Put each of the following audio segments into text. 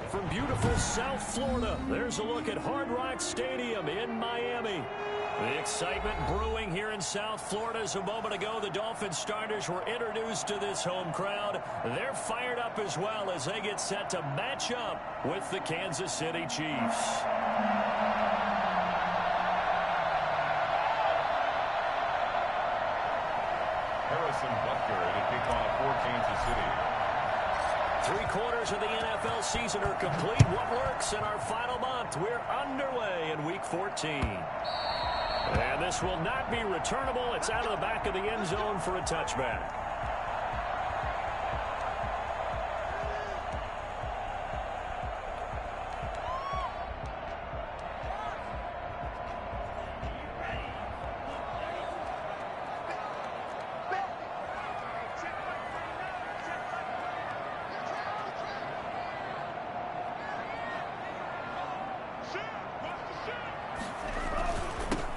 from beautiful South Florida, there's a look at Hard Rock Stadium in Miami. The excitement brewing here in South Florida. As a moment ago, the Dolphins starters were introduced to this home crowd. They're fired up as well as they get set to match up with the Kansas City Chiefs. To kick off for Kansas City. 3/4 of the NFL season are complete. What works in our final month? We're underway in Week 14. And this will not be returnable. It's out of the back of the end zone for a touchback.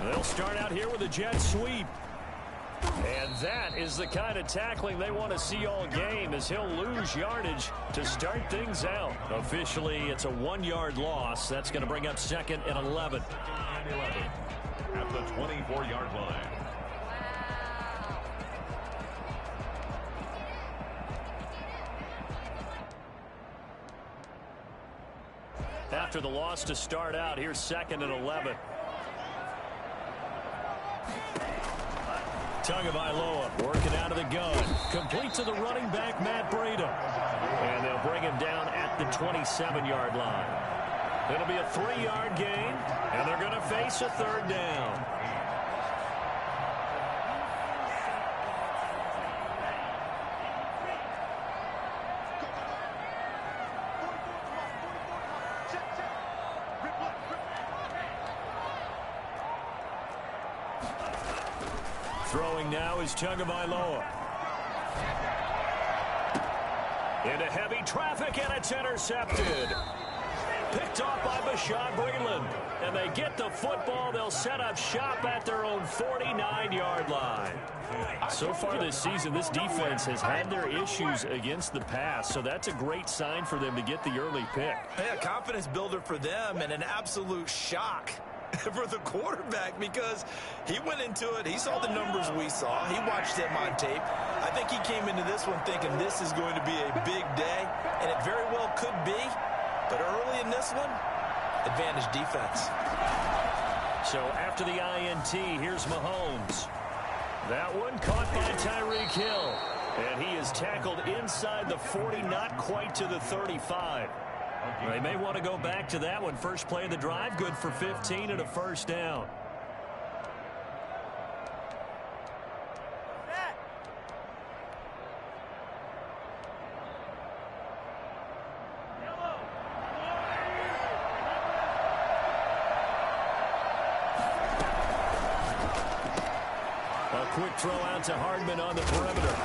They'll start out here with a jet sweep. And that is the kind of tackling they want to see all game, as he'll lose yardage to start things out. Officially, it's a 1-yard loss. That's going to bring up 2nd and 11. At the 24-yard line. After the loss to start out, here's 2nd and 11. Tagovailoa working out of the gun. Complete to the running back, Matt Breida. And they'll bring him down at the 27-yard line. It'll be a 3-yard gain, and they're going to face a 3rd down. Throwing now is Tagovailoa. Into heavy traffic, and it's intercepted. Picked off by Bashaud Breeland. And they get the football. They'll set up shop at their own 49-yard line. So far this season, this defense has had their issues against the pass, so that's a great sign for them to get the early pick. Yeah, confidence builder for them, and an absolute shock for the quarterback, because he went into it, he saw the numbers we saw, he watched them on tape. I think he came into this one thinking this is going to be a big day, and it very well could be, but early in this one, advantage defense. So after the INT, here's Mahomes. That one caught by Tyreek Hill, and he is tackled inside the 40, not quite to the 35. They may want to go back to that one. First play of the drive, good for 15 and a 1st down. A quick throw out to Hardman on the perimeter.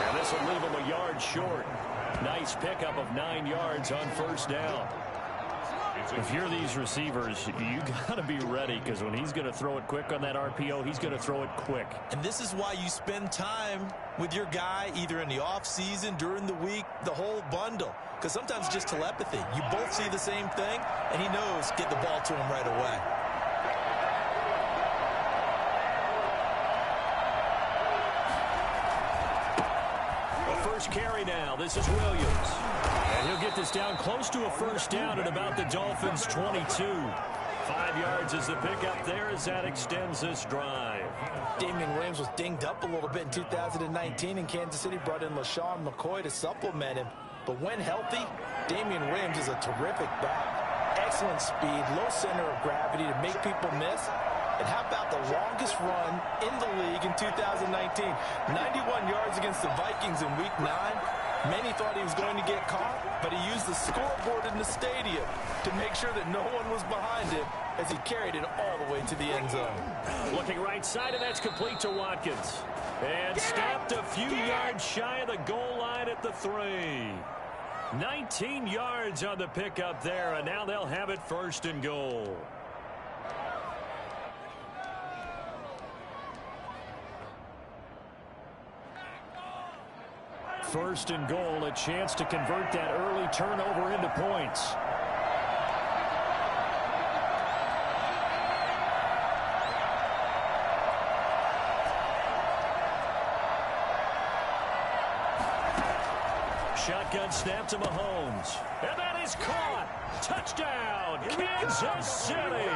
And this will leave him a yard short. Nice pickup of 9 yards on 1st down. If you're these receivers, you got to be ready, because when he's going to throw it quick on that RPO, he's going to throw it quick. And this is why you spend time with your guy either in the offseason, during the week, the whole bundle. Because sometimes just telepathy. You both see the same thing, and he knows get the ball to him right away. First carry now. This is Williams. And he'll get this down close to a 1st down at about the Dolphins' 22. 5 yards is the pickup there as that extends this drive. Damian Williams was dinged up a little bit in 2019, and Kansas City brought in LaShawn McCoy to supplement him. But when healthy, Damian Williams is a terrific back. Excellent speed, low center of gravity to make people miss. And how about the longest run in the league in 2019? 91 yards against the Vikings in Week 9. Many thought he was going to get caught, but he used the scoreboard in the stadium to make sure that no one was behind him as he carried it all the way to the end zone. Looking right side, and that's complete to Watkins. And stopped a few yards shy of the goal line at the 3. 19 yards on the pickup there, and now they'll have it 1st and goal. first and goal, a chance to convert that early turnover into points. Shotgun snap to Mahomes. And that is caught. Touchdown, Kansas City.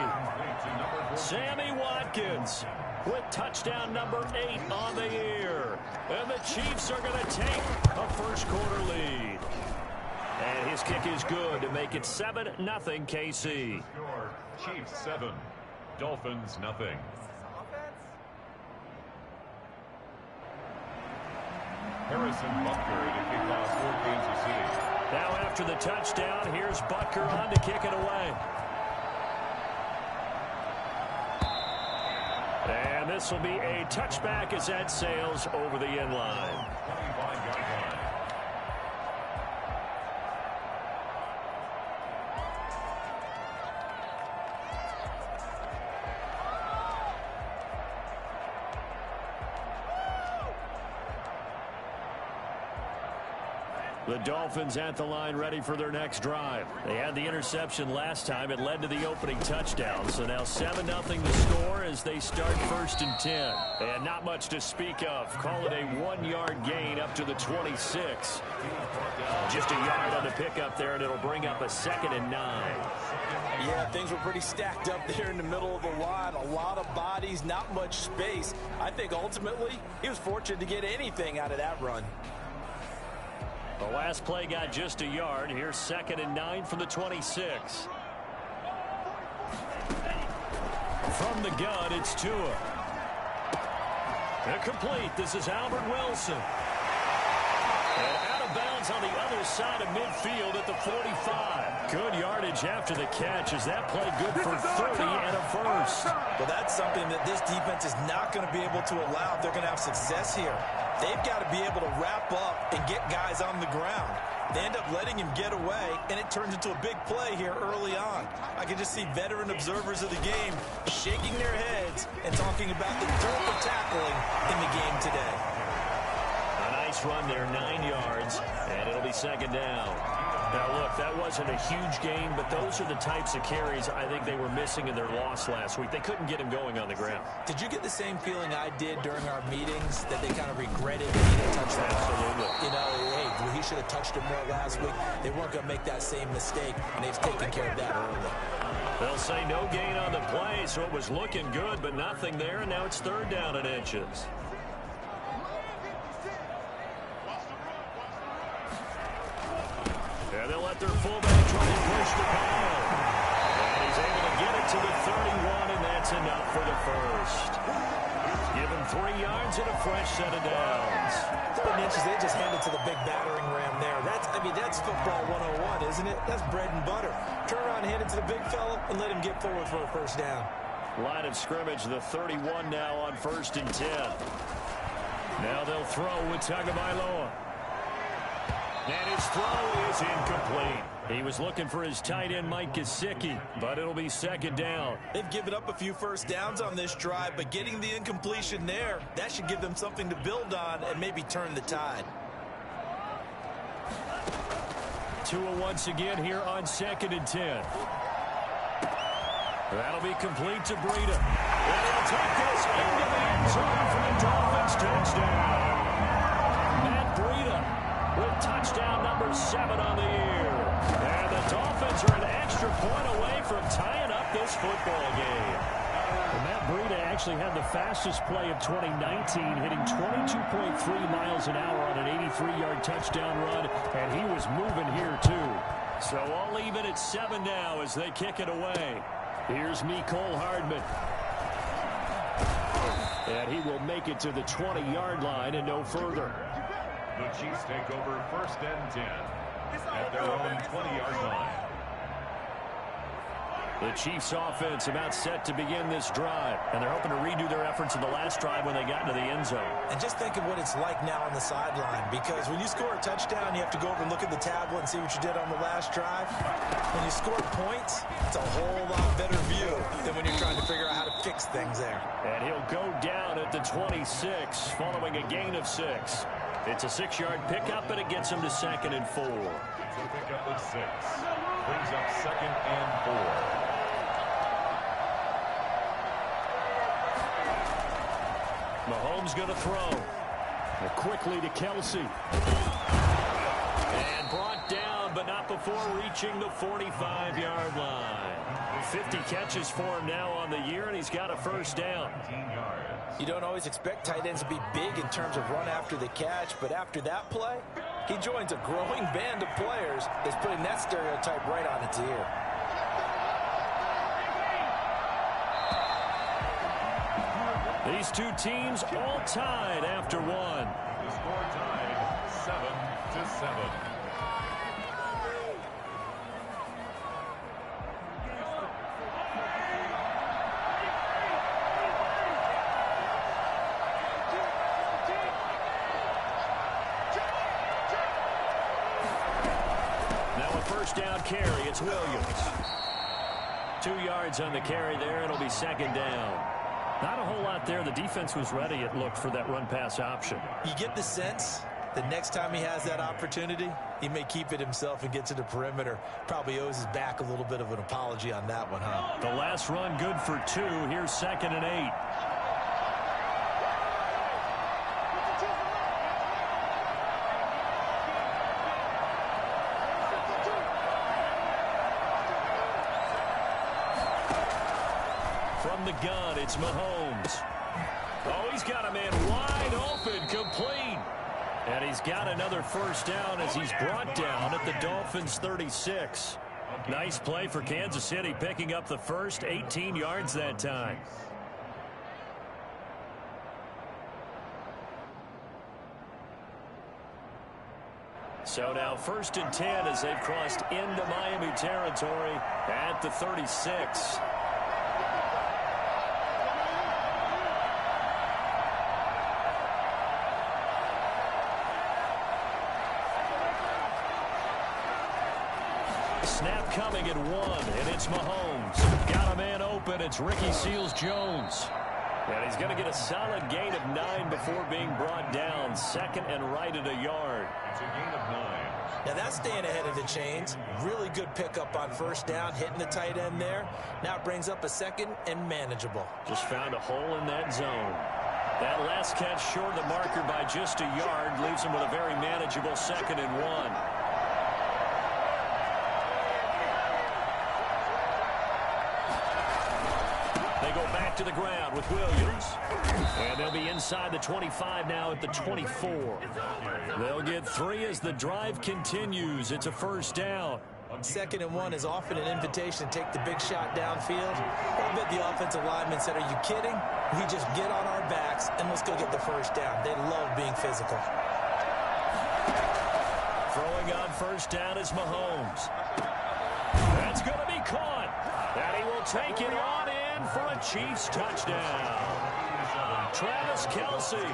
Sammy Watkins with touchdown number 8 on the year. And the Chiefs are going to take a first-quarter lead. And his kick is good to make it 7-0 KC. Chiefs 7, Dolphins nothing. Harrison Butker to kick off for Kansas City. Now after the touchdown, here's Butker on to kick it away. And this will be a touchback as that sails over the end line. 25-yard line. The Dolphins at the line ready for their next drive. They had the interception last time. It led to the opening touchdown. So now 7-0 the score as they start 1st and 10. And not much to speak of. Call it a 1-yard gain up to the 26. Just a yard on the pickup there, and it'll bring up a 2nd and 9. Yeah, things were pretty stacked up there in the middle of the line. A lot of bodies, not much space. I think ultimately he was fortunate to get anything out of that run. The last play got just a yard. Here's 2nd and 9 from the 26. From the gun, it's Tua. Incomplete. This is Albert Wilson. And out of bounds on the other side of midfield at the 45. Good yardage after the catch. Is that play good for 30 and a first? Well, that's something that this defense is not going to be able to allow if they're going to have success here. They've got to be able to wrap up and get guys on the ground. They end up letting him get away, and it turns into a big play here early on. I can just see veteran observers of the game shaking their heads and talking about the dearth of tackling in the game today. A nice run there, 9 yards, and it'll be 2nd down. Now, look, that wasn't a huge gain, but those are the types of carries I think they were missing in their loss last week. They couldn't get him going on the ground. Did you get the same feeling I did during our meetings, that they kind of regretted that he didn't touch that? Absolutely. You know, hey, he should have touched him more last week. They weren't going to make that same mistake, and they've taken care of that early. They'll say no gain on the play, so it was looking good, but nothing there, and now it's 3rd down and inches. And they'll let their fullback try to push the ball. And he's able to get it to the 31, and that's enough for the first. Give him 3 yards and a fresh set of downs. 3 inches, they just hand it to the big battering ram there. That's football 101, isn't it? That's bread and butter. Turn around, hand it to the big fella, and let him get forward for a first down. Line of scrimmage, the 31 now on 1st and 10. Now they'll throw with Tagovailoa. And his throw is incomplete. He was looking for his tight end, Mike Gesicki, but it'll be 2nd down. They've given up a few first downs on this drive, but getting the incompletion there, that should give them something to build on and maybe turn the tide. Tua once again here on 2nd and 10. That'll be complete to Breida. And he'll take this into the end zone for the Dolphins touchdown. Matt Breida with touchdown number 7 on the year. And the Dolphins are an extra point away from tying up this football game. Well, Matt Breida actually had the fastest play of 2019, hitting 22.3 miles an hour on an 83-yard touchdown run, and he was moving here too. So all even at 7 now as they kick it away. Here's Mecole Hardman. And he will make it to the 20-yard line and no further. The Chiefs take over 1st and 10 at their own 20-yard line. The Chiefs offense about set to begin this drive, and they're hoping to redo their efforts in the last drive when they got into the end zone. And just think of what it's like now on the sideline, because when you score a touchdown, you have to go over and look at the tablet and see what you did on the last drive. When you score points, it's a whole lot better view than when you're trying to figure out how to fix things there. And he'll go down at the 26 following a gain of 6. It's a 6-yard pickup, and it gets him to 2nd and 4. It's a pickup of 6. Brings up 2nd and 4. Mahomes going to throw. Quickly to Kelsey. And brought down, but not before reaching the 45-yard line. 50 catches for him now on the year, and he's got a first down. You don't always expect tight ends to be big in terms of run after the catch, but after that play, he joins a growing band of players that's putting that stereotype right on its ear. These two teams all tied after one. The score tied 7-7. Now a first down carry. It's Williams. 2 yards on the carry there. It'll be 2nd down. Not a whole lot there. The defense was ready, it looked, for that run-pass option. You get the sense that next time he has that opportunity, he may keep it himself and get to the perimeter. Probably owes his back a little bit of an apology on that one, huh? The last run good for 2. Here's 2nd and 8. From the gun, it's Mahomes. Oh, he's got a man wide open, complete. And he's got another first down as he's brought down at the Dolphins' 36. Nice play for Kansas City, picking up the first, 18 yards that time. So now 1st and 10 as they've crossed into Miami territory at the 36. Snap coming at 1, and it's Mahomes. Got a man open. It's Ricky Seals-Jones. And he's going to get a solid gain of 9 before being brought down. 2nd and right at a yard. It's a gain of 9. Now that's staying ahead of the chains. Really good pickup on first down, hitting the tight end there. Now it brings up a 2nd and manageable. Just found a hole in that zone. That last catch short of the marker by just a yard leaves him with a very manageable 2nd and 1. They go back to the ground with Williams. And they'll be inside the 25 now at the 24. They'll get 3 as the drive continues. It's a first down. 2nd and 1 is often an invitation to take the big shot downfield. I bet the offensive lineman said, "Are you kidding? We just get on our backs and let's go get the first down." They love being physical. Throwing on first down is Mahomes. That's going to be caught. And he will take it on in for a Chiefs touchdown. Travis Kelce,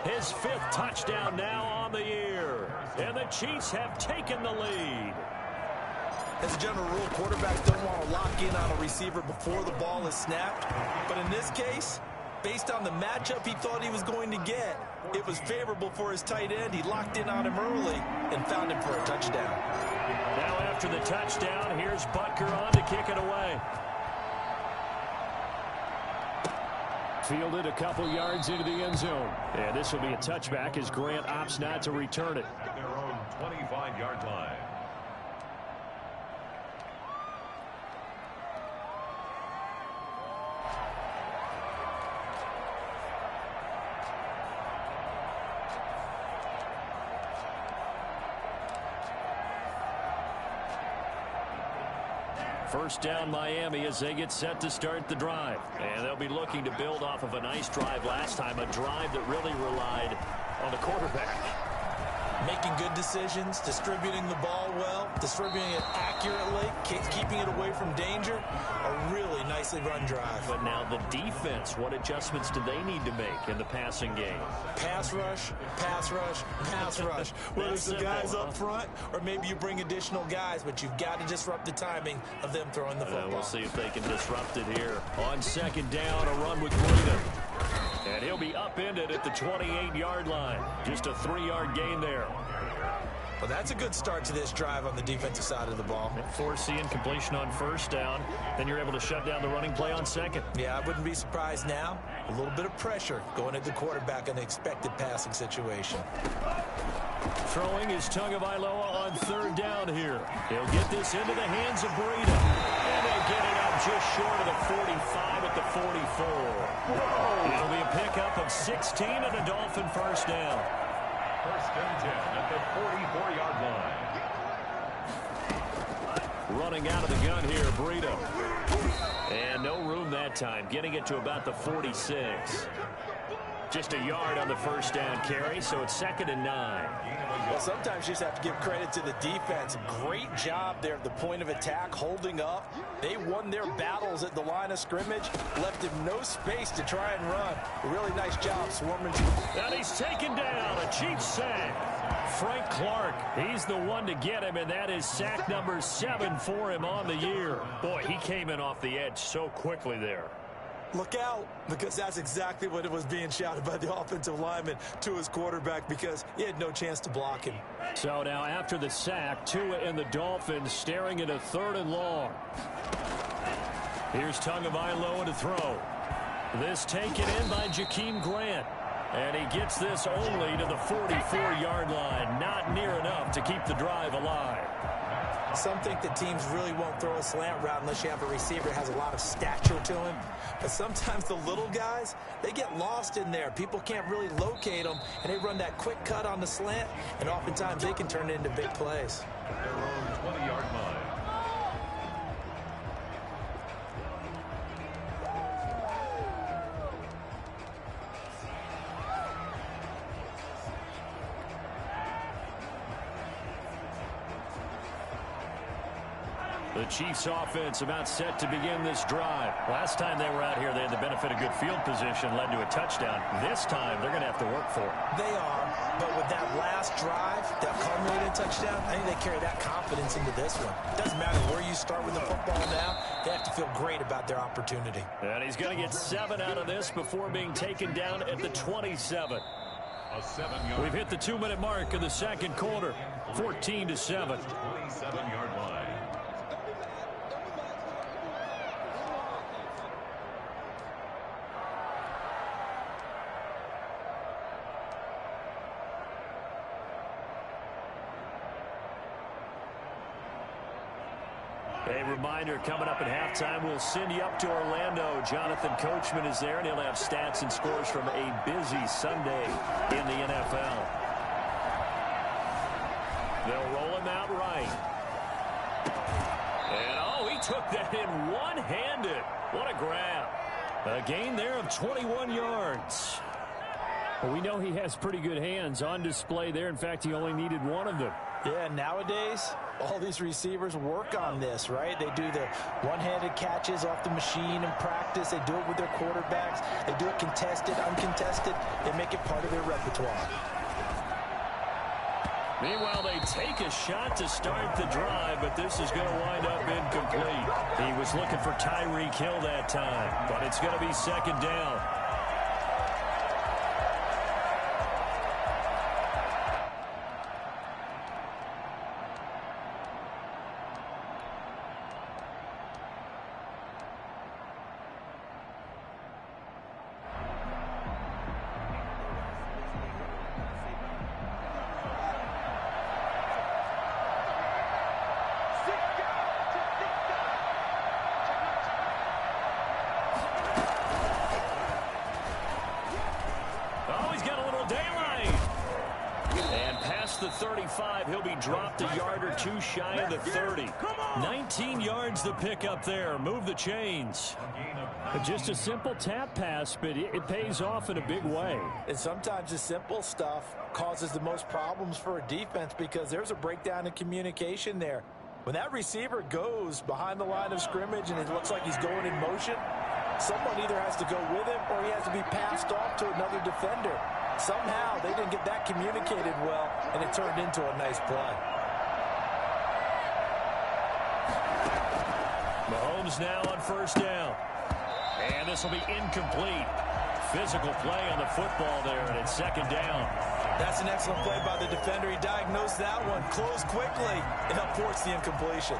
his 5th touchdown now on the year. And the Chiefs have taken the lead. As a general rule, quarterbacks don't want to lock in on a receiver before the ball is snapped. But in this case, based on the matchup he thought he was going to get, it was favorable for his tight end. He locked in on him early and found him for a touchdown. Now after the touchdown, here's Butker on to kick it away. Fielded a couple yards into the end zone. And this will be a touchback as Grant opts not to return it. Their own 25-yard line. First down Miami as they get set to start the drive. And they'll be looking to build off of a nice drive last time, a drive that really relied on the quarterback. Making good decisions, distributing the ball well, distributing it accurately, keeping it away from danger. A really nicely run drive. But now the defense, what adjustments do they need to make in the passing game? Pass rush, pass rush, pass rush. Whether it's the guys up front or maybe you bring additional guys, but you've got to disrupt the timing of them throwing the football. We'll see if they can disrupt it here. On 2nd down, a run with Green. And he'll be upended at the 28-yard line. Just a 3-yard gain there. Well, that's a good start to this drive on the defensive side of the ball. Force the incompletion on first down. Then you're able to shut down the running play on second. Yeah, I wouldn't be surprised now. A little bit of pressure going at the quarterback in the expected passing situation. Throwing is Tagovailoa on third down here. He'll get this into the hands of Breida. And they get it up just short of the 45 at the 44. It'll be a pickup of 16 and a Dolphin first down. First and 10 at the 44-yard line. Running out of the gun here, Breida. And no room that time, getting it to about the 46. Just a yard on the first down carry, so it's 2nd and 9. Well, sometimes you just have to give credit to the defense. Great job there at the point of attack, holding up. They won their battles at the line of scrimmage, left him no space to try and run. A really nice job swarming. And he's taken down, a Chiefs sack. Frank Clark, he's the one to get him, and that is sack number 7 for him on the year. Boy, he came in off the edge so quickly there. Look out, because that's exactly what it was being shouted by the offensive lineman to his quarterback, because he had no chance to block him. So now after the sack, Tua and the Dolphins staring at a 3rd and long. Here's Tagovailoa to throw. This taken in by Jakeem Grant. And he gets this only to the 44-yard line. Not near enough to keep the drive alive. Some think that teams really won't throw a slant route unless you have a receiver that has a lot of stature to him. But sometimes the little guys, they get lost in there. People can't really locate them, and they run that quick cut on the slant, and oftentimes they can turn it into big plays. Their own 20-yard line. The Chiefs offense about set to begin this drive. Last time they were out here, they had the benefit of good field position, led to a touchdown. This time, they're going to have to work for it. They are, but with that last drive, that culminated touchdown, I think they carry that confidence into this one. It doesn't matter where you start with the football now, they have to feel great about their opportunity. And he's going to get 7 out of this before being taken down at the 27. We've hit the 2-minute mark of the second quarter, 14-7. 27-yard line. A reminder, coming up at halftime, we'll send you up to Orlando. Jonathan Coachman is there, and he'll have stats and scores from a busy Sunday in the NFL. They'll roll him out right. And, oh, he took that in one-handed. What a grab. A gain there of 21 yards. Well, we know he has pretty good hands on display there. In fact, he only needed one of them. Yeah, nowadays, all these receivers work on this, right? They do the one-handed catches off the machine in practice. They do it with their quarterbacks. They do it contested, uncontested. They make it part of their repertoire. Meanwhile, they take a shot to start the drive, but this is going to wind up incomplete. He was looking for Tyreek Hill that time, but it's going to be 2nd down. The 35, he'll be dropped a yard or two shy of the 30. 19 yards the pickup there. Move the chains. Just a simple tap pass, but it pays off in a big way. And sometimes the simple stuff causes the most problems for a defense because there's a breakdown in communication there. When that receiver goes behind the line of scrimmage and it looks like he's going in motion, someone either has to go with him or he has to be passed off to another defender. Somehow they didn't get that communicated well, and it turned into a nice play. Mahomes now on first down. And this will be incomplete. physical play on the football there, and it's second down. That's an excellent play by the defender. He diagnosed that one, closed quickly, and helped force the incompletion.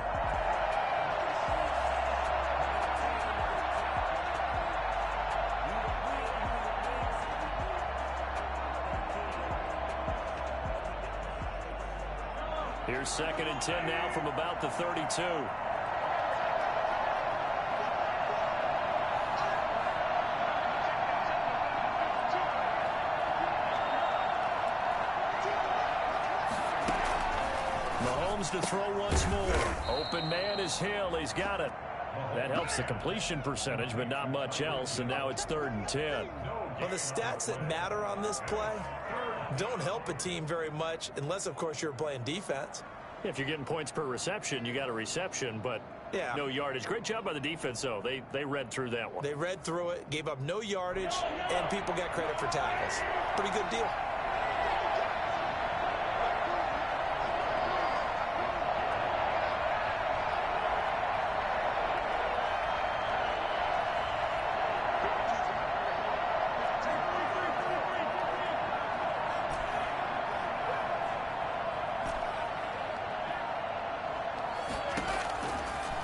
Here's second and 10 now from about the 32. Mahomes to throw once more. Open man is Hill. He's got it. That helps the completion percentage, but not much else, and now it's third and 10. Well, the stats that matter on this play don't help a team very much unless, of course, you're playing defense. If you're getting points per reception, you got a reception, but no yardage. Great job by the defense, though. They read through that one. They read through it, gave up no yardage, and people got credit for tackles. Pretty good deal.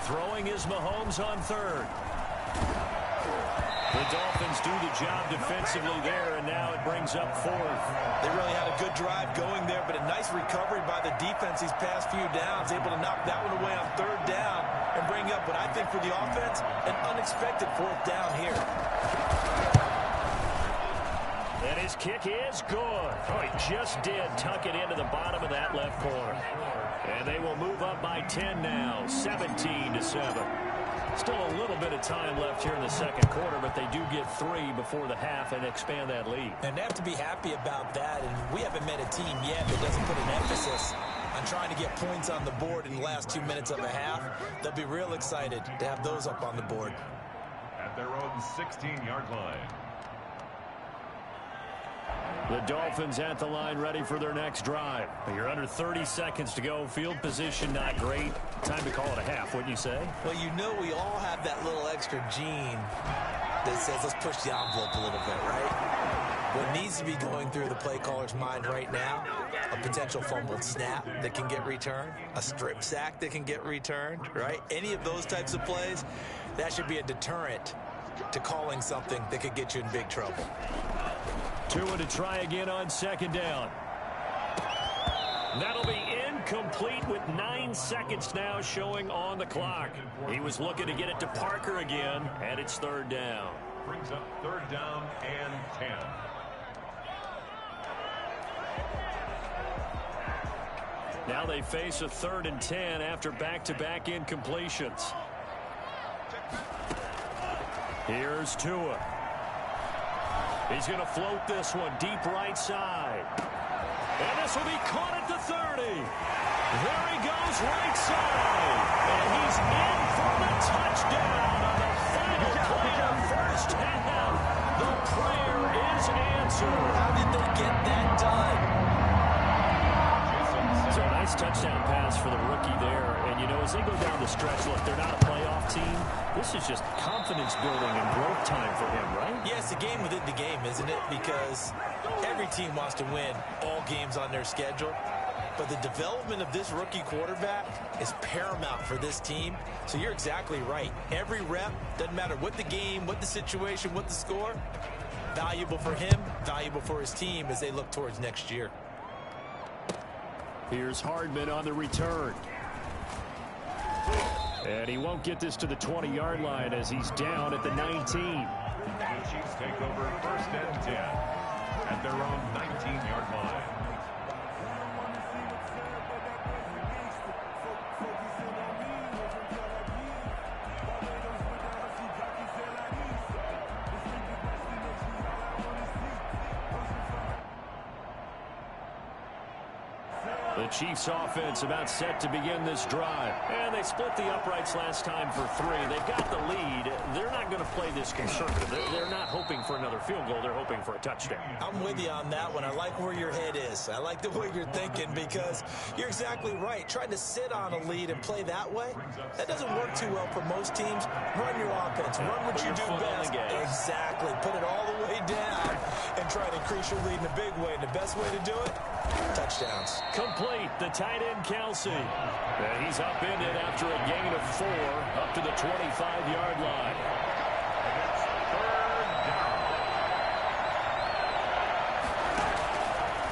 Throwing is Mahomes on third. The Dolphins do the job defensively there, and now it brings up fourth. They really had a good drive going there, but a nice recovery by the defense these past few downs, able to knock that one away on third down and bring up what I think for the offense, an unexpected fourth down here. And his kick is good. Oh, he just did tuck it into the bottom of that left corner. And they will move up by 10 now, 17-7. Still a little bit of time left here in the second quarter, but they do get 3 before the half and expand that lead. And they have to be happy about that, and we haven't met a team yet that doesn't put an emphasis on trying to get points on the board in the last 2 minutes of a half. They'll be real excited to have those up on the board. At their own 16-yard line. The Dolphins at the line ready for their next drive. You're under 30 seconds to go. Field position not great. Time to call it a half, wouldn't you say? Well, you know we all have that little extra gene that says let's push the envelope a little bit, right? What needs to be going through the play caller's mind right now, a potential fumbled snap that can get returned, a strip sack that can get returned, right? Any of those types of plays, that should be a deterrent to calling something that could get you in big trouble. Tua to try again on second down. That'll be incomplete with 9 seconds now showing on the clock. He was looking to get it to Parker again, and it's third down. Brings up third down and 10. Now they face a third and 10 after back-to-back incompletions. Here's Tua. He's going to float this one deep right side. And this will be caught at the 30. There he goes right side. And he's in for the touchdown on the final play of first half. The prayer is answered. How did they get that done? So a nice touchdown pass for the rookie there. And, you know, as they go down the stretch, look, they're not a playoff team. This is just confidence building and growth time for him, right? Yeah, it's a game within the game, isn't it? Because every team wants to win all games on their schedule. But the development of this rookie quarterback is paramount for this team. So you're exactly right. Every rep, doesn't matter what the game, what the situation, what the score, valuable for him, valuable for his team as they look towards next year. Here's Hardman on the return. And he won't get this to the 20-yard line as he's down at the 19. The Chiefs take over first and 10 at their own 19-yard line. The Chiefs offense about set to begin this drive. And they split the uprights last time for 3. They've got the lead. They're not going to play this conservative. They're not hoping for another field goal. They're hoping for a touchdown. I'm with you on that one. I like where your head is. I like the way you're thinking because you're exactly right. Trying to sit on a lead and play that way, that doesn't work too well for most teams. Run your offense. Run what you do best. Exactly. Put it all the way down and try to increase your lead in a big way. And the best way to do it, touchdowns. Complete. The tight end, Kelsey. And he's upended after a gain of 4 up to the 25-yard line.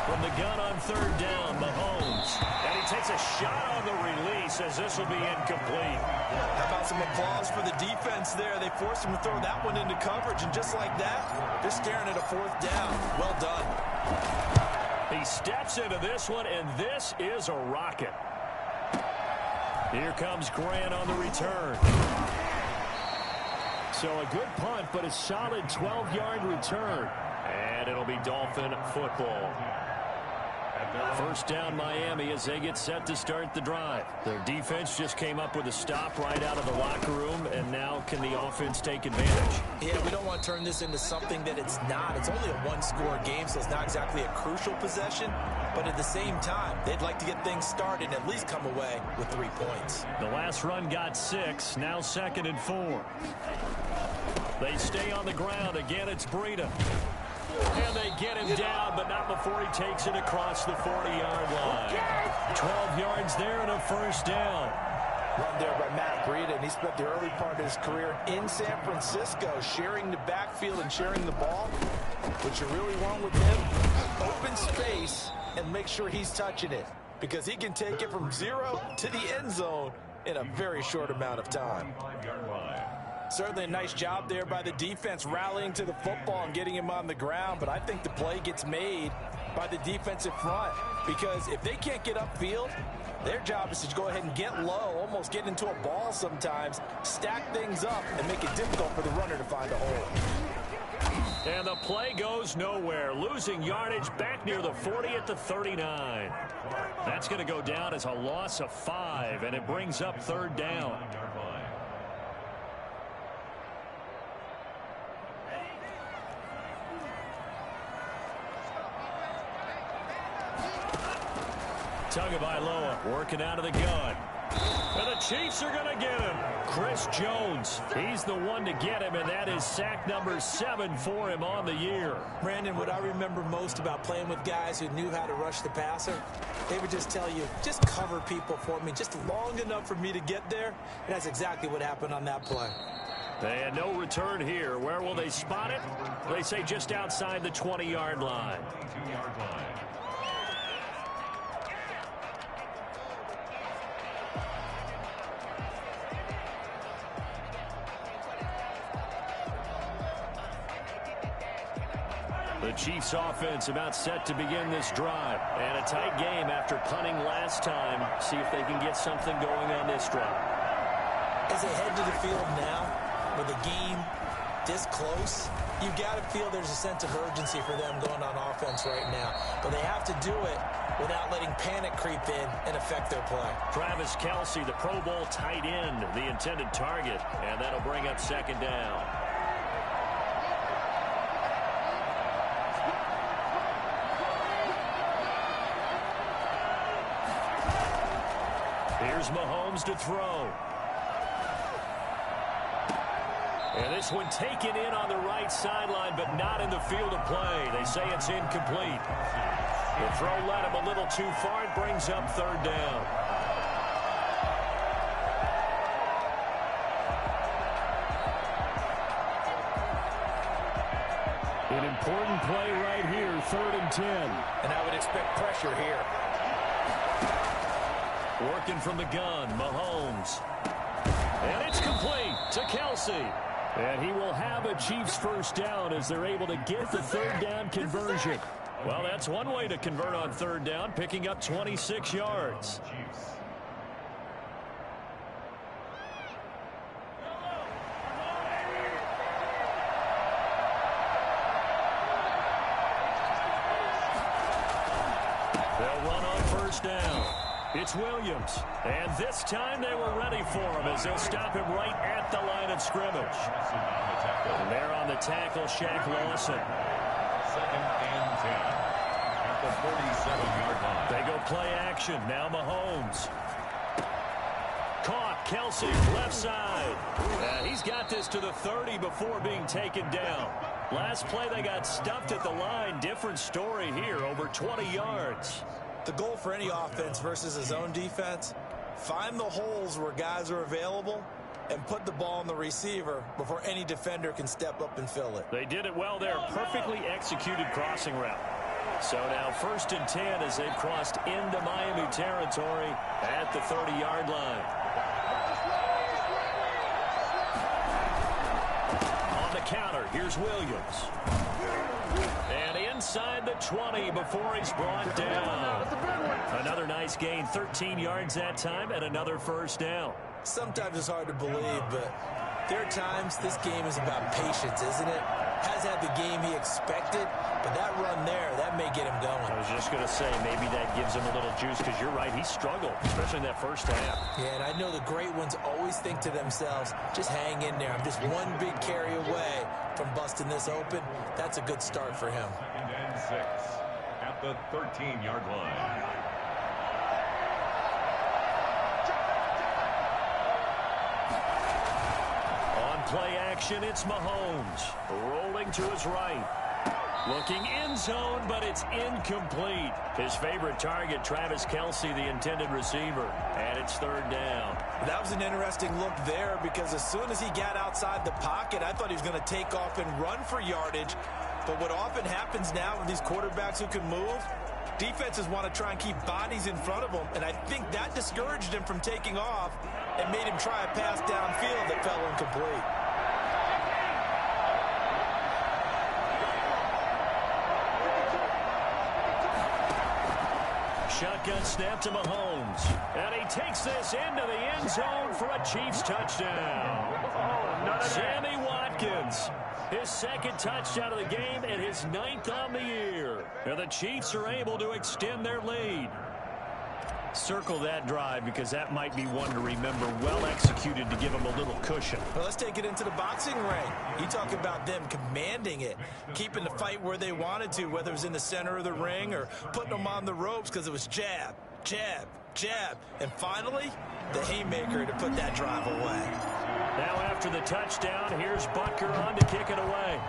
From the gun on 3rd down, Mahomes. And he takes a shot on the release as this will be incomplete. How about some applause for the defense there? They forced him to throw that one into coverage, and just like that, they're staring at a 4th down. Well done. He steps into this one, and this is a rocket. Here comes Grant on the return. So a good punt, but a solid 12-yard return. And it'll be Dolphin football. 1st down Miami as they get set to start the drive. Their defense just came up with a stop right out of the locker room, and now can the offense take advantage? Yeah, we don't want to turn this into something that it's not. It's only a 1-score game, so it's not exactly a crucial possession. But at the same time, they'd like to get things started and at least come away with 3 points. The last run got 6, now 2nd and 4. They stay on the ground. Again, it's Breida. And they get him down, but not before he takes it across the 40-yard line. 12 yards there and a 1st down. Run there by Matt Breida, and he spent the early part of his career in San Francisco, sharing the backfield and sharing the ball. What you really want with him, open space and make sure he's touching it, because he can take it from 0 to the end zone in a very short amount of time. Certainly a nice job there by the defense rallying to the football and getting him on the ground, but I think the play gets made by the defensive front, because if they can't get upfield, their job is to go ahead and get low, almost get into a ball sometimes, stack things up, and make it difficult for the runner to find a hole. And the play goes nowhere, losing yardage back near the 40 at the 39. That's going to go down as a loss of 5, and it brings up 3rd down. Tagovailoa working out of the gun. And the Chiefs are going to get him. Chris Jones, he's the one to get him, and that is sack number 7 for him on the year. Brandon, what I remember most about playing with guys who knew how to rush the passer, they would just tell you, just cover people for me, just long enough for me to get there. And that's exactly what happened on that play. And no return here. Where will they spot it? They say just outside the 20-yard line. The Chiefs offense about set to begin this drive. And a tight game after punting last time. See if they can get something going on this drive. As they head to the field now, with a game this close, you've got to feel there's a sense of urgency for them going on offense right now. But they have to do it without letting panic creep in and affect their play. Travis Kelce, the Pro Bowl tight end, the intended target. And that'll bring up 2nd down. Here's Mahomes to throw. And this one taken in on the right sideline, but not in the field of play. They say it's incomplete. The throw led him a little too far. It brings up 3rd down. An important play right here, 3rd and 10. And I would expect pressure here. Working from the gun, Mahomes. And it's complete to Kelce. And he will have a Chiefs 1st down as they're able to get the 3rd down conversion. Well, that's one way to convert on 3rd down, picking up 26 yards. first down. It's Williams. And this time they were ready for him as they'll stop him right at the line of scrimmage. And there on the tackle, Shaq Lawson. 2nd and 10 at the 47-yard line. They go play action. Now Mahomes. Caught. Kelsey, left side. He's got this to the 30 before being taken down. Last play they got stuffed at the line. Different story here, over 20 yards. The goal for any offense versus his own defense, find the holes where guys are available and put the ball on the receiver before any defender can step up and fill it. They did it well there. Perfectly executed crossing route. So now 1st and 10 as they've crossed into Miami territory at the 30-yard line. On the counter, here's Williams. And inside the 20 before he's brought down. Another nice gain, 13 yards that time, and another first down. Sometimes it's hard to believe, but there are times this game is about patience, isn't it? Has had the game he expected, but that run there, that may get him going. I was just going to say, maybe that gives him a little juice, because you're right, he struggled, especially in that first half. Yeah, and I know the great ones always think to themselves, just hang in there. I'm just one big carry away from busting this open. That's a good start for him. 2nd and 6 at the 13-yard line. Play action, it's Mahomes. Rolling to his right. Looking end zone, but it's incomplete. His favorite target, Travis Kelsey, the intended receiver. And it's 3rd down. That was an interesting look there because as soon as he got outside the pocket, I thought he was going to take off and run for yardage. But what often happens now with these quarterbacks who can move, defenses want to try and keep bodies in front of them. And I think that discouraged him from taking off and made him try a pass downfield that fell incomplete. Shotgun snap to Mahomes. And he takes this into the end zone for a Chiefs touchdown. Sammy Watkins. His 2nd touchdown of the game and his 9th on the year. And the Chiefs are able to extend their lead. Circle that drive because that might be one to remember. Well executed to give them a little cushion. Well, let's take it into the boxing ring. You talk about them commanding it, keeping the fight where they wanted to, whether it was in the center of the ring or putting them on the ropes because it was jab, jab, jab. And finally, the haymaker to put that drive away. Now after the touchdown, here's Butker on to kick it away.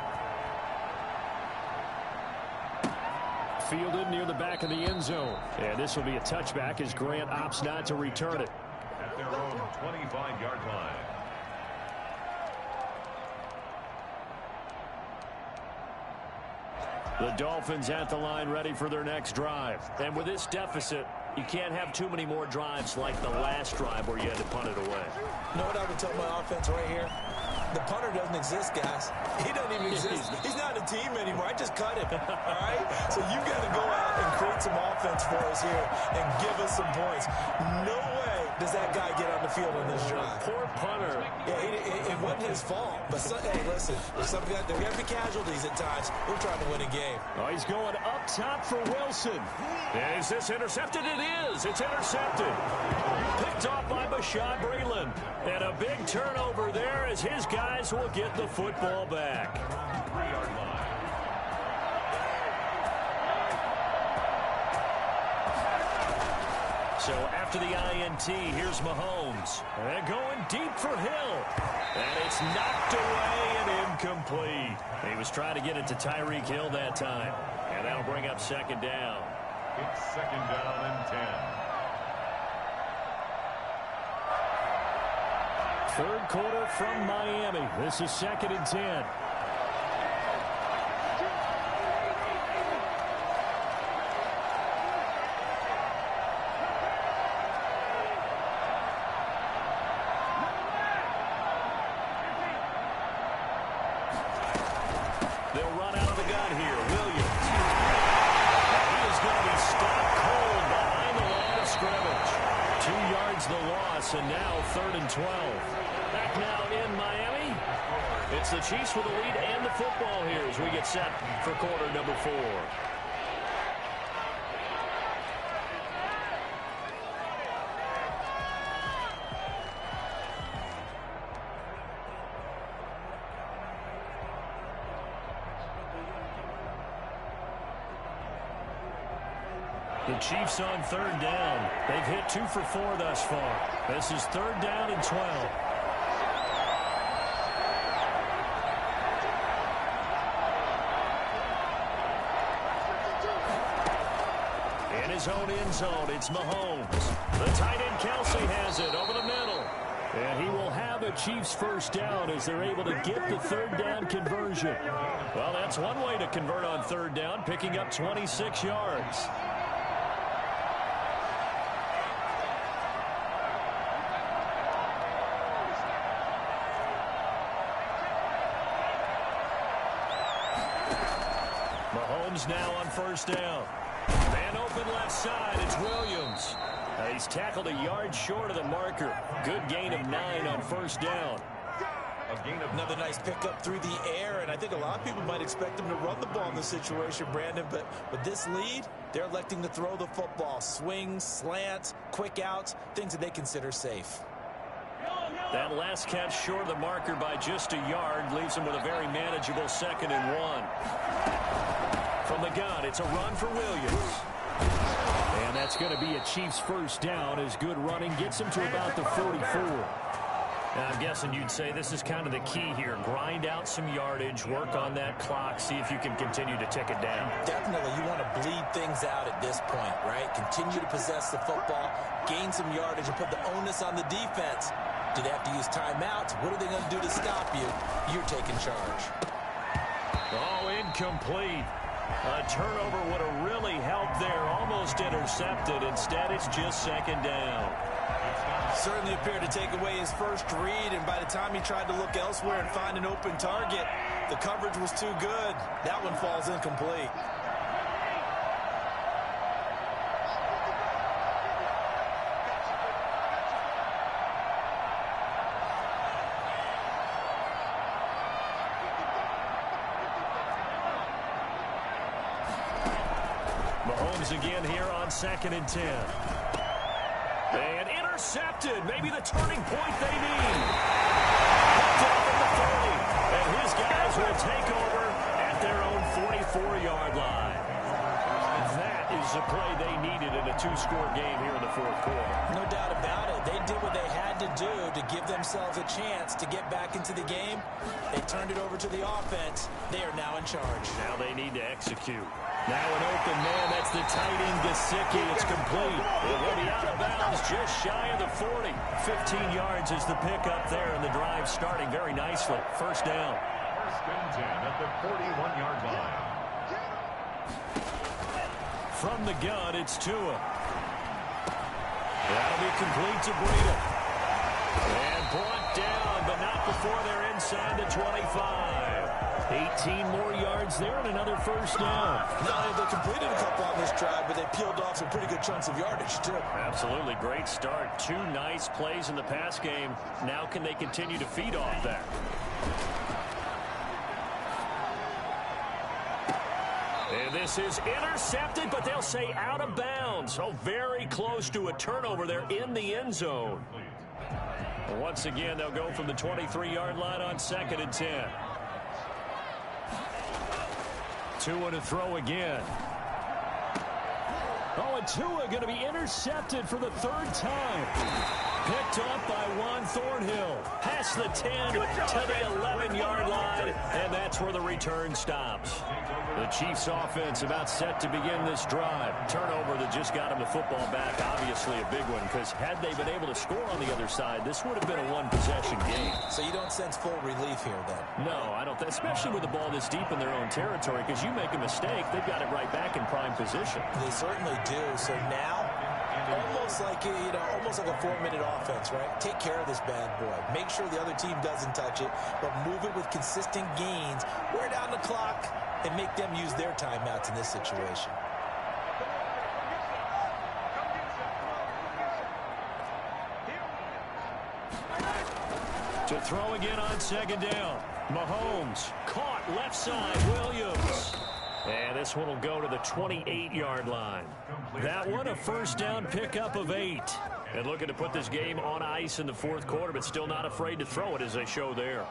Fielded near the back of the end zone. And this will be a touchback as Grant opts not to return it. At their own 25-yard line. The Dolphins at the line ready for their next drive. And with this deficit, you can't have too many more drives like the last drive where you had to punt it away. You know what I would tell my offense right here? The punter doesn't exist, guys. He doesn't even exist. He's not a team anymore. I just cut him. All right? So you got to go out and create some offense for us here and give us some points. No way does that guy get on the field on this drive. Poor punter. Yeah, it wasn't his fault. But, hey, listen, we have to be casualties at times. We're trying to win a game. Oh, he's going up top for Wilson. Is this intercepted? It is. It's intercepted. Picked off by Bashaud Breeland. And a big turnover there as his guys will get the football back. 3-yard line. So after the INT, here's Mahomes. And going deep for Hill. And it's knocked away and incomplete. He was trying to get it to Tyreek Hill that time. And that'll bring up 2nd down. It's 2nd down and 10. 3rd quarter from Miami. This is 2nd and 10. They'll run out of the gun here. Williams. He is going to be stopped cold behind the line of scrimmage. 2 yards the loss, and now 3rd and 12. Back now in Miami. It's the Chiefs with the lead and the football here as we get set for quarter number 4. The Chiefs on third down. They've hit 2 for 4 thus far. This is third down and 12. In his own end zone, it's Mahomes. The tight end Kelsey has it over the middle. And he will have a Chiefs first down as they're able to get the third down conversion. Well, that's one way to convert on third down, picking up 26 yards. Mahomes now on first down. Man open left side, it's Williams. He's tackled a yard short of the marker. Good gain of 9 on first down. Another nice pickup through the air, and I think a lot of people might expect him to run the ball in this situation, Brandon, but with this lead, they're electing to throw the football. Swings, slants, quick outs, things that they consider safe. That last catch short of the marker by just a yard leaves him with a very manageable 2nd and 1. From the gun, it's a run for Williams. And that's going to be a Chiefs first down as good running gets him to about the 44. Now, I'm guessing you'd say this is kind of the key here. Grind out some yardage, work on that clock, see if you can continue to tick it down. Definitely, you want to bleed things out at this point, right? Continue to possess the football, gain some yardage, and put the onus on the defense. Do they have to use timeouts? What are they going to do to stop you? You're taking charge. Oh, incomplete. A turnover would have really helped there. Almost intercepted. Instead, it's just 2nd down. Certainly appeared to take away his first read, and by the time he tried to look elsewhere and find an open target, the coverage was too good. That one falls incomplete. Mahomes again here on 2nd and 10. And intercepted. Maybe the turning point they need. Picked off at the 30. And his guys will take over at their own 44-yard line. That is the play they needed in a 2-score game here in the 4th quarter. No doubt about it. They did what they had to do to give themselves a chance to get back into the game. They turned it over to the offense. They are now in charge. Now they need to execute. Now an open man. That's the tight end, Gesicki. It's complete. It will be out of bounds just shy of the 40. 15 yards is the pickup there, and the drive starting very nicely. First down. First and 10 at the 41-yard line. From the gun, it's Tua. That'll be complete to Breida. And brought down, but not before they're inside the 25. 18 more yards there and another first down. Not only they completed a couple on this drive, but they peeled off some pretty good chunks of yardage, too. Absolutely. Great start. 2 nice plays in the pass game. Now can they continue to feed off that? And this is intercepted, but they'll say out of bounds. So very close to a turnover there in the end zone. Once again, they'll go from the 23-yard line on 2nd and 10. Tua to throw again. Oh, and Tua going to be intercepted for the 3rd time. Picked off by Juan Thornhill. Past the 10 to the 11-yard line, and that's where the return stops. The Chiefs offense about set to begin this drive. Turnover that just got them the football back. Obviously a big one, because had they been able to score on the other side, this would have been a 1-possession game. So you don't sense full relief here, then? No, I don't. Especially with the ball this deep in their own territory, because you make a mistake, they've got it right back in prime position. They certainly do. So now, almost like a 4-minute offense, right? Take care of this bad boy. Make sure the other team doesn't touch it, but move it with consistent gains. Wear down the clock and make them use their timeouts in this situation. To throw again on 2nd down. Mahomes caught left side. Williams. And this one will go to the 28-yard line. That one a first down pickup of 8. And looking to put this game on ice in the 4th quarter, but still not afraid to throw it as they show there.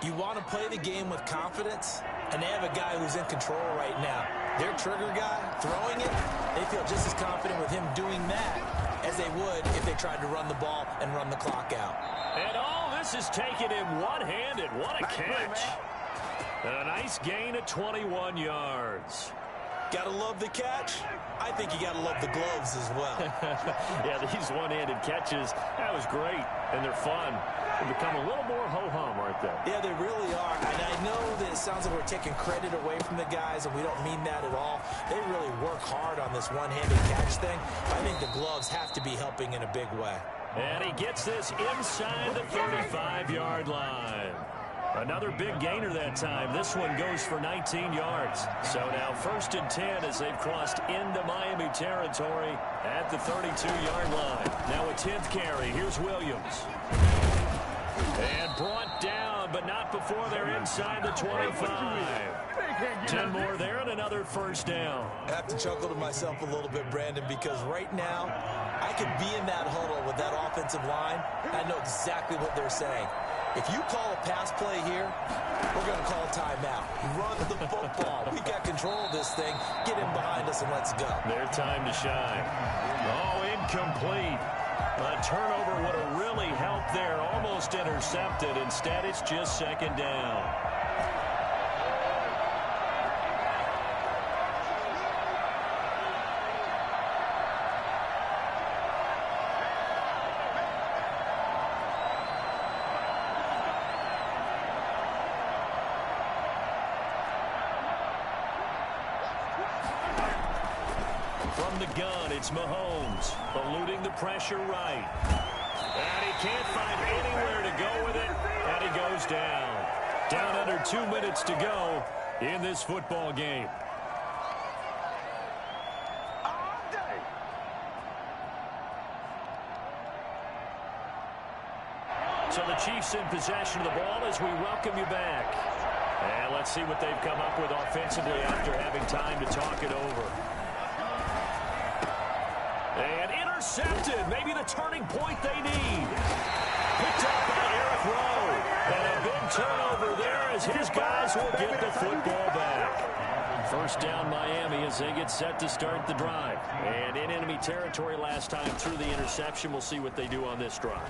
You want to play the game with confidence, and they have a guy who's in control right now. their trigger guy throwing it, they feel just as confident with him doing that as they would if they tried to run the ball and run the clock out. And all this is taken in one-handed. What a catch. A nice gain of 21 yards. Gotta love the catch. I think you gotta love the gloves as well. Yeah, these one-handed catches, that was great, and they're fun. They become a little more ho-hum, aren't they? Yeah, they really are. And I know that it sounds like we're taking credit away from the guys, and we don't mean that at all. They really work hard on this one-handed catch thing. I think the gloves have to be helping in a big way. And he gets this inside the 35-yard line. Another big gainer that time. This one goes for 19 yards. So now 1st and 10 as they've crossed into Miami territory at the 32-yard line. Now a 10th carry. Here's Williams. And brought down, but not before they're inside the 25. 10 more there and another first down. I have to chuckle to myself a little bit, Brandon, because right now I could be in that huddle with that offensive line. I know exactly what they're saying. If you call a pass play here, we're going to call a timeout. Run the football. We got control of this thing. Get in behind us and let's go. Their time to shine. Oh, incomplete. A turnover would have really helped there. Almost intercepted. Instead, it's just 2nd down. From the gun, it's Mahomes, eluding the pressure right. And he can't find anywhere to go with it, and he goes down. Down under 2 minutes to go in this football game. So the Chiefs in possession of the ball as we welcome you back. And let's see what they've come up with offensively after having time to talk it over. And intercepted. Maybe the turning point they need. Picked up by Eric Rowe. And a big turnover there as his guys will get the football back. First down Miami as they get set to start the drive. And in enemy territory last time through the interception. We'll see what they do on this drive.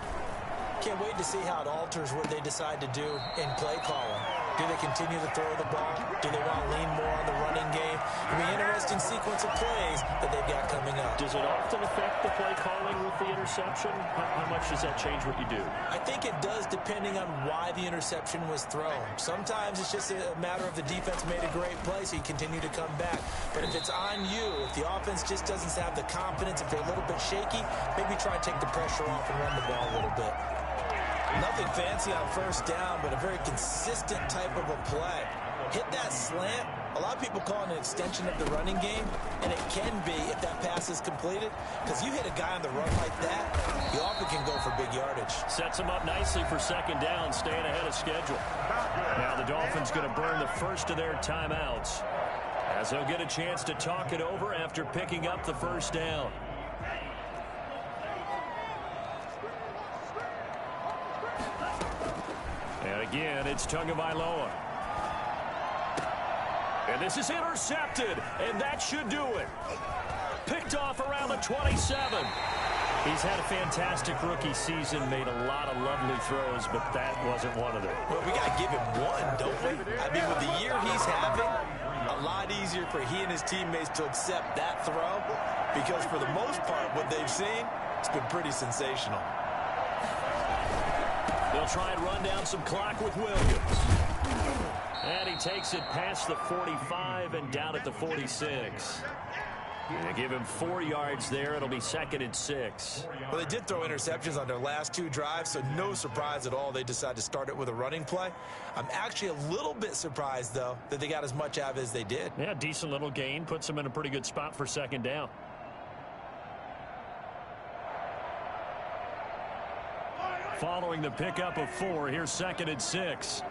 Can't wait to see how it alters what they decide to do in play calling. Do they continue to throw the ball? Do they want to lean more on the running game? It'll be an interesting sequence of plays that they've got coming up. Does it often affect the play calling with the interception? How much does that change what you do? I think it does depending on why the interception was thrown. Sometimes it's just a matter of the defense made a great play, so you continue to come back. But if it's on you, if the offense just doesn't have the confidence, if they're a little bit shaky, maybe try and take the pressure off and run the ball a little bit. Nothing fancy on first down, but a very consistent type of a play. Hit that slant. A lot of people call it an extension of the running game, and it can be if that pass is completed, because you hit a guy on the run like that, you often can go for big yardage. Sets him up nicely for 2nd down, staying ahead of schedule. Now the Dolphins going to burn the first of their timeouts as they'll get a chance to talk it over after picking up the first down. And again, it's Tagovailoa. And this is intercepted, and that should do it. Picked off around the 27. He's had a fantastic rookie season, made a lot of lovely throws, but that wasn't one of them. Well, we got to give him one, don't we? I mean, with the year he's having, a lot easier for he and his teammates to accept that throw, because for the most part, what they've seen, it's been pretty sensational. They'll try and run down some clock with Williams. And he takes it past the 45 and down at the 46. They give him 4 yards there. It'll be 2nd and 6. Well, they did throw interceptions on their last 2 drives, so no surprise at all they decided to start it with a running play. I'm actually a little bit surprised, though, that they got as much out of it as they did. Yeah, decent little gain. Puts them in a pretty good spot for 2nd down. Following the pickup of 4, here's 2nd and 6.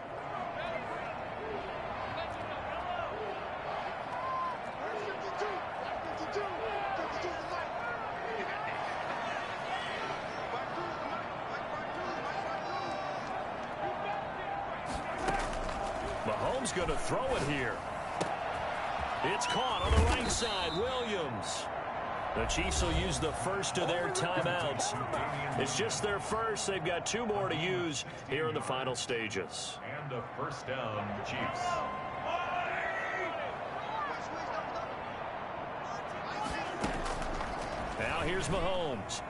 Mahomes going to throw it here. It's caught on the right side. Williams. The Chiefs will use the first of their timeouts. It's just their first. They've got 2 more to use here in the final stages. And a first down, Chiefs. Now here's Mahomes.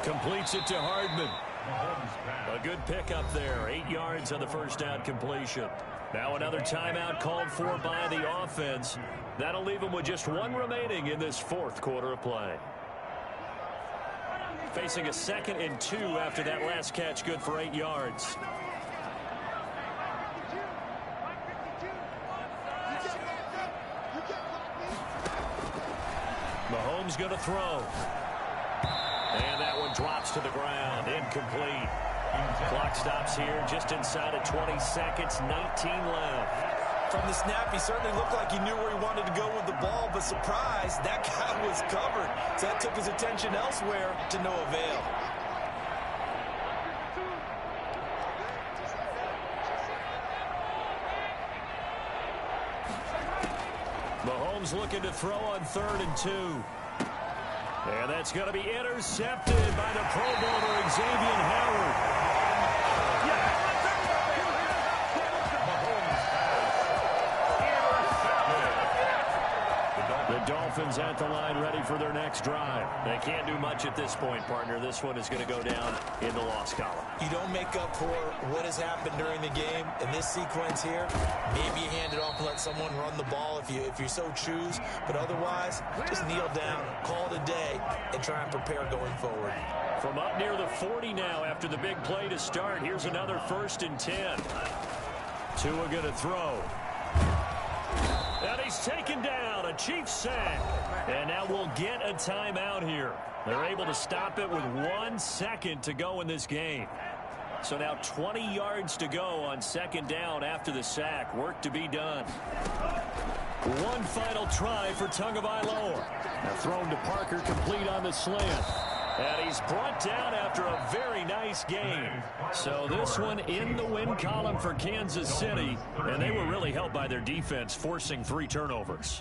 Completes it to Hardman. A good pickup there. 8 yards on the first down completion. Now another timeout called for by the offense. That'll leave them with just 1 remaining in this 4th quarter of play. Facing a 2nd and 2 after that last catch, good for 8 yards. Mahomes going to throw. And that one drops to the ground. Incomplete. Clock stops here just inside of 20 seconds. 19 left. From the snap, he certainly looked like he knew where he wanted to go with the ball, but surprise, that guy was covered. So that took his attention elsewhere to no avail. Mahomes looking to throw on 3rd and 2. And that's going to be intercepted by the Pro Bowler, Xavier Howard. The Dolphins at the line ready for their next drive. They can't do much at this point, partner. This one is going to go down in the loss column. You don't make up for what has happened during the game. In this sequence here, maybe you hand it off and let someone run the ball if you so choose. But otherwise, just kneel down, call it a day, and try and prepare going forward. From up near the 40 now after the big play to start, here's another 1st and 10. Tua going to throw. And he's taken down, a Chiefs sack. And now we'll get a timeout here. They're able to stop it with 1 second to go in this game. So now 20 yards to go on 2nd down after the sack. Work to be done. One final try for Tagovailoa. Now thrown to Parker, complete on the slant. And he's brought down after a very nice game. So this one in the win column for Kansas City. And they were really helped by their defense, forcing 3 turnovers.